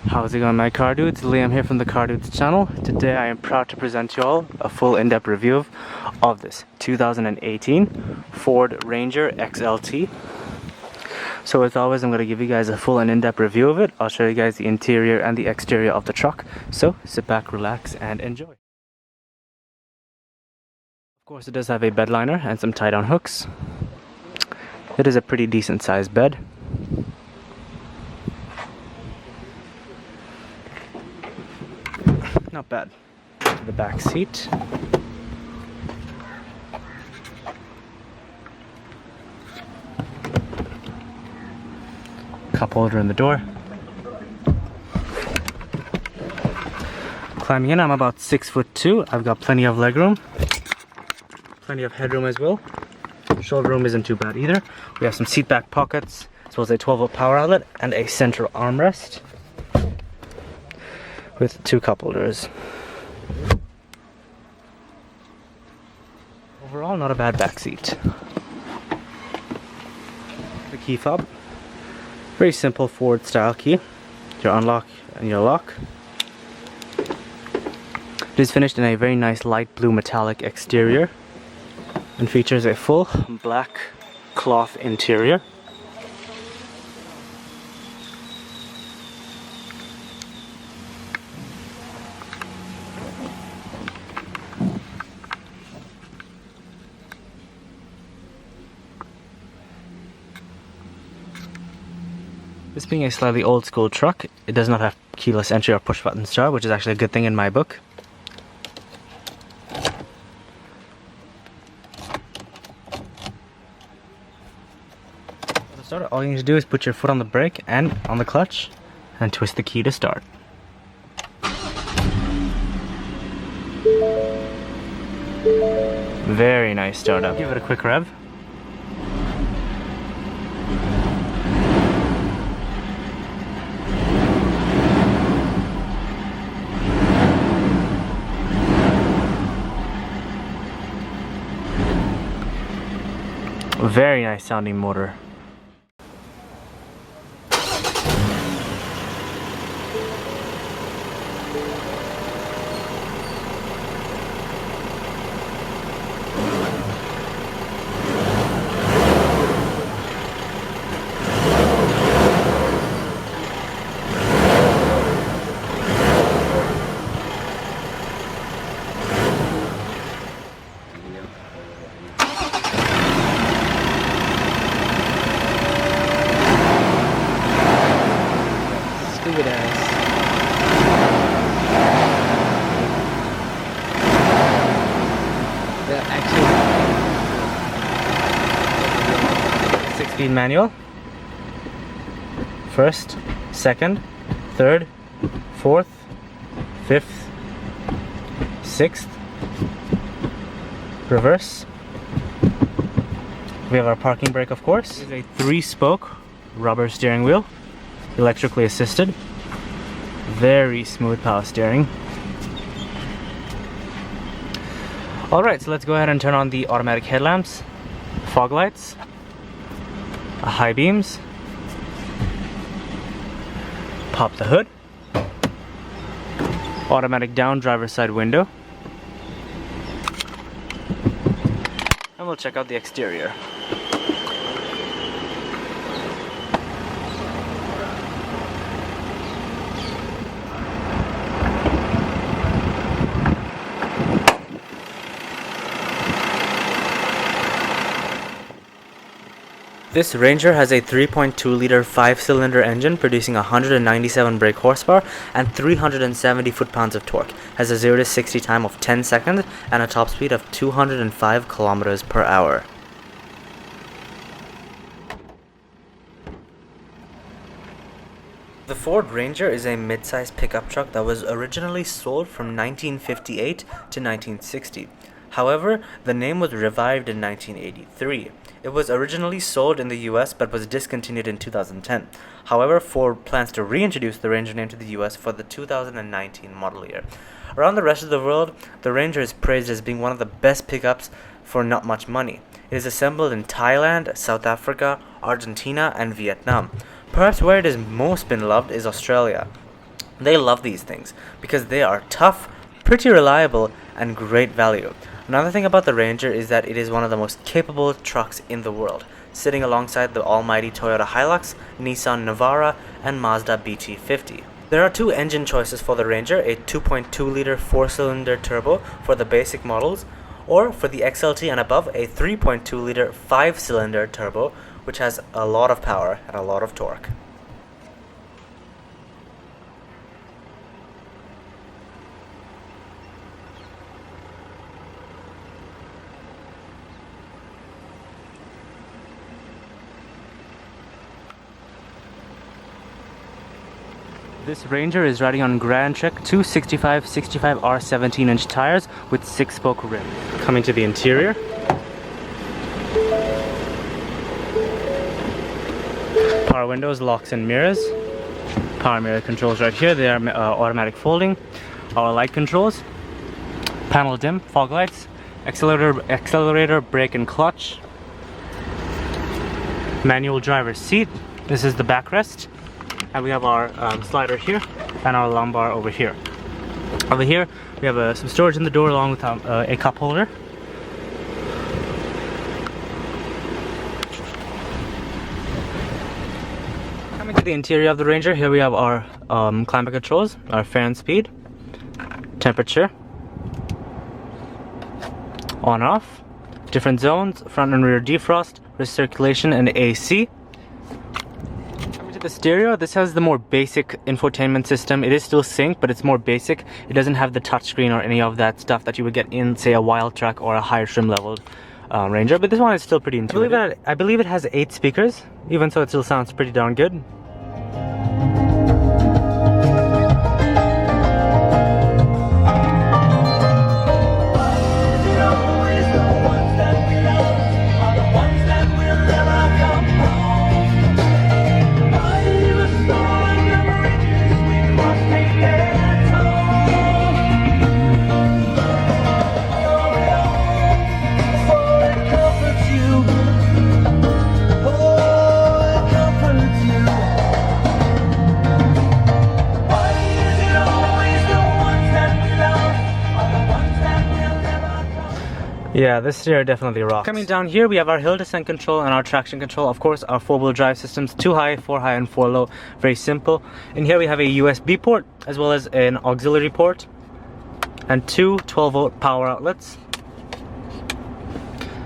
How's it going, my car dudes? Liam here from the Car Dudes channel. Today I am proud to present you all a full in-depth review of this 2018 Ford Ranger XLT. So as always, I'm going to give you guys a full and in-depth review of it. I'll show you guys the interior and the exterior of the truck. So sit back, relax, and enjoy. Of course, it does have a bed liner and some tie-down hooks. It is a pretty decent sized bed. Not bad. To the back seat. Cup holder in the door. Climbing in, I'm about 6'2". I've got plenty of legroom. Plenty of headroom as well. Shoulder room isn't too bad either. We have some seat back pockets, as well as a 12-volt power outlet and a center armrest with two cup holders. Overall, not a bad back seat. The key fob. Very simple Ford style key. Your unlock and your lock. It is finished in a very nice light blue metallic exterior and features a full black cloth interior. This being a slightly old school truck, it does not have keyless entry or push button start, which is actually a good thing in my book. To start it, all you need to do is put your foot on the brake and on the clutch and twist the key to start. Very nice startup. Give it a quick rev. Very nice sounding motor. Stupid ass. Actually, 6-speed manual. First, second, third, fourth, fifth, sixth. Reverse. We have our parking brake, of course. This is a 3-spoke rubber steering wheel, electrically assisted. Very smooth power steering. Alright, so let's go ahead and turn on the automatic headlamps, fog lights, high beams, pop the hood, automatic down driver's side window, and we'll check out the exterior. This Ranger has a 3.2-liter 5-cylinder engine producing 197 brake horsepower and 370 foot-pounds of torque. Has a 0 to 60 time of 10 seconds and a top speed of 205 kilometers per hour. The Ford Ranger is a mid-size pickup truck that was originally sold from 1958 to 1960. However, the name was revived in 1983. It was originally sold in the US but was discontinued in 2010. However, Ford plans to reintroduce the Ranger name to the US for the 2019 model year. Around the rest of the world, the Ranger is praised as being one of the best pickups for not much money. It is assembled in Thailand, South Africa, Argentina, and Vietnam. Perhaps where it is most been loved is Australia. They love these things because they are tough, pretty reliable, and great value. Another thing about the Ranger is that it is one of the most capable trucks in the world, sitting alongside the almighty Toyota Hilux, Nissan Navara, and Mazda BT50. There are two engine choices for the Ranger, a 2.2-liter 4-cylinder turbo for the basic models, or for the XLT and above, a 3.2-liter 5-cylinder turbo, which has a lot of power and a lot of torque. This Ranger is riding on Grand Trek 265 65R 17-inch tires with 6-spoke rim. Coming to the interior. Power windows, locks and mirrors. Power mirror controls right here. They are automatic folding. Our light controls. Panel dim, fog lights. Accelerator, brake and clutch. Manual driver's seat. This is the backrest. And we have our slider here and our lumbar over here. Over here we have some storage in the door along with a cup holder. Coming to the interior of the Ranger, here we have our climate controls, our fan speed, temperature, on off, different zones, front and rear defrost, recirculation and AC. The stereo, this has the more basic infotainment system. It is still sync, but it's more basic. It doesn't have the touchscreen or any of that stuff that you would get in, say, a Wild Track or a higher trim level Ranger, but this one is still pretty intuitive. I believe it has 8 speakers, even so it still sounds pretty darn good. Yeah, this stereo definitely rocks. Coming down here, we have our hill descent control and our traction control. Of course, our 4-wheel drive systems, 2 high, 4 high, and 4 low. Very simple. In here, we have a USB port as well as an auxiliary port and 2 12-volt power outlets.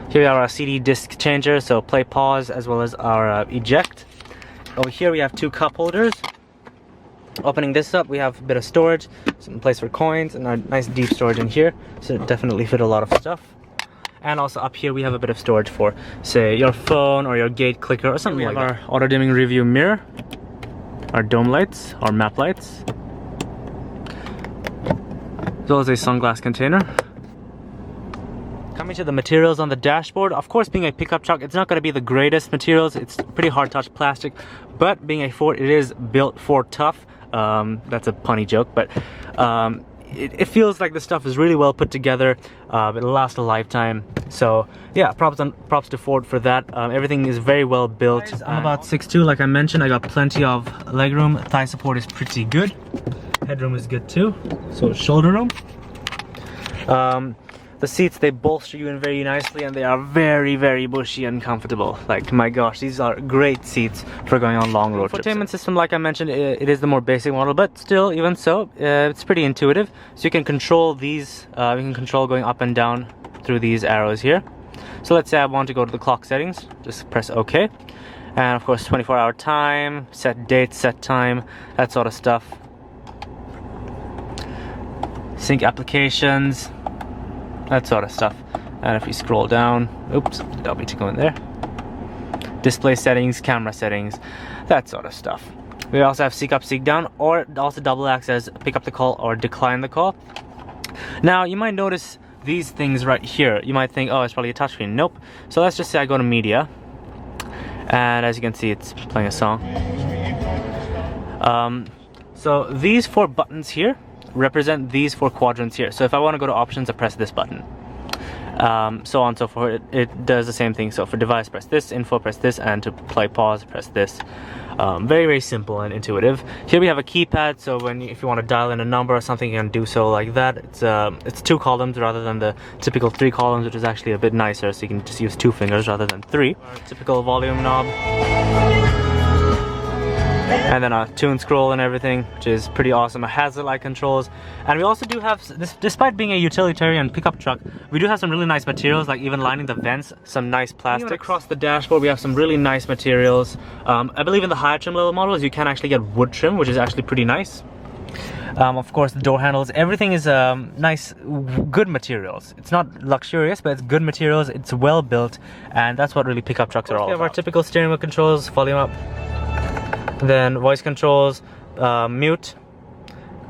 Here we have our CD disc changer, so play, pause, as well as our eject. Over here, we have 2 cup holders. Opening this up, we have a bit of storage, some place for coins, and a nice deep storage in here, so it definitely fit a lot of stuff. And also up here we have a bit of storage for, say, your phone or your gate clicker or something like that. Our auto dimming review mirror, our dome lights, our map lights, as well as a sunglass container. Coming to the materials on the dashboard, of course, being a pickup truck, it's not going to be the greatest materials. It's pretty hard touch plastic, but being a Ford, it is built for tough. That's a punny joke, but it feels like the stuff is really well put together. It'll last a lifetime. So yeah, props to Ford for that. Everything is very well built. I'm about 6'2", like I mentioned. I got plenty of legroom. Thigh support is pretty good. Headroom is good too. So shoulder room. The seats, they bolster you in very nicely, and they are very, very bushy and comfortable. Like, my gosh, these are great seats for going on long road trips. Infotainment system, like I mentioned, it is the more basic model, but still, even so, it's pretty intuitive. So you can control these, you can control going up and down through these arrows here. So let's say I want to go to the clock settings, just press OK. And of course, 24-hour time, set date, set time, that sort of stuff. Sync applications, that sort of stuff. And if we scroll down, oops, don't need to go in there. Display settings, camera settings, that sort of stuff. We also have seek up, seek down, or it also double acts as pick up the call or decline the call. Now, you might notice these things right here. You might think, oh, it's probably a touchscreen. Nope. So let's just say I go to media, and as you can see, it's playing a song. So these 4 buttons here represent these 4 quadrants here. So if I want to go to options, I press this button. so on and so forth. It does the same thing. So for device, press this, info, press this, and to play pause, press this. Very, very simple and intuitive. Here we have a keypad, so if you want to dial in a number or something, you can do so like that. It's 2 columns rather than the typical 3 columns, which is actually a bit nicer, so you can just use 2 fingers rather than 3. Our typical volume knob. And then a tune scroll and everything, which is pretty awesome. It has the light controls, and we also do have this. Despite being a utilitarian pickup truck, we do have some really nice materials, like even lining the vents, some nice plastic. Even across the dashboard, we have some really nice materials. I believe in the higher trim level models, you can actually get wood trim, which is actually pretty nice. Of course, the door handles, everything is nice, good materials. It's not luxurious, but it's good materials. It's well built, and that's what really pickup trucks are all about. We have our typical steering wheel controls, volume up. Then voice controls, mute,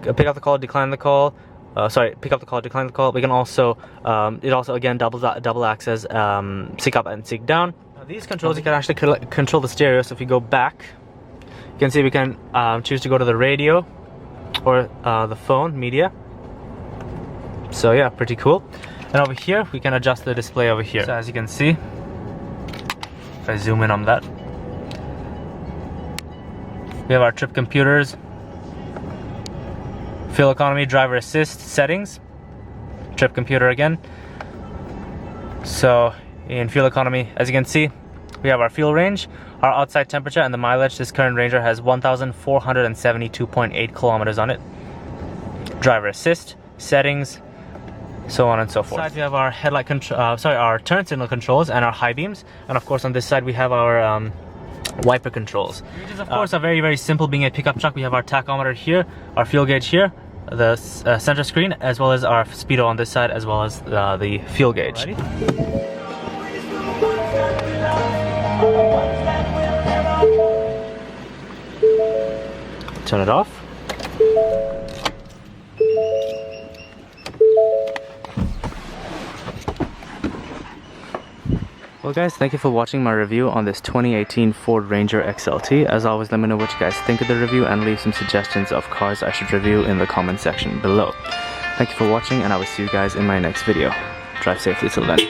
pick up the call, decline the call. Pick up the call, decline the call. We can also, it also again double acts as sync up and sync down. Now these controls, you can actually control the stereo. So if you go back, you can see we can choose to go to the radio or the phone media. So yeah, pretty cool. And over here, we can adjust the display over here. So as you can see, if I zoom in on that, we have our trip computers, fuel economy, driver assist, settings, trip computer again. So in fuel economy, as you can see, we have our fuel range, our outside temperature, and the mileage. This current Ranger has 1,472.8 kilometers on it. Driver assist, settings, so on and so forth. On this side we have our headlight our turn signal controls and our high beams, and of course on this side we have our wiper controls. Which is of course are very, very simple. Being a pickup truck, we have our tachometer here, our fuel gauge here, the center screen, as well as our speedo on this side, as well as the fuel gauge. Alrighty. Turn it off. Well guys, thank you for watching my review on this 2018 Ford Ranger XLT. As always, let me know what you guys think of the review and leave some suggestions of cars I should review in the comment section below. Thank you for watching, and I will see you guys in my next video. Drive safely till then.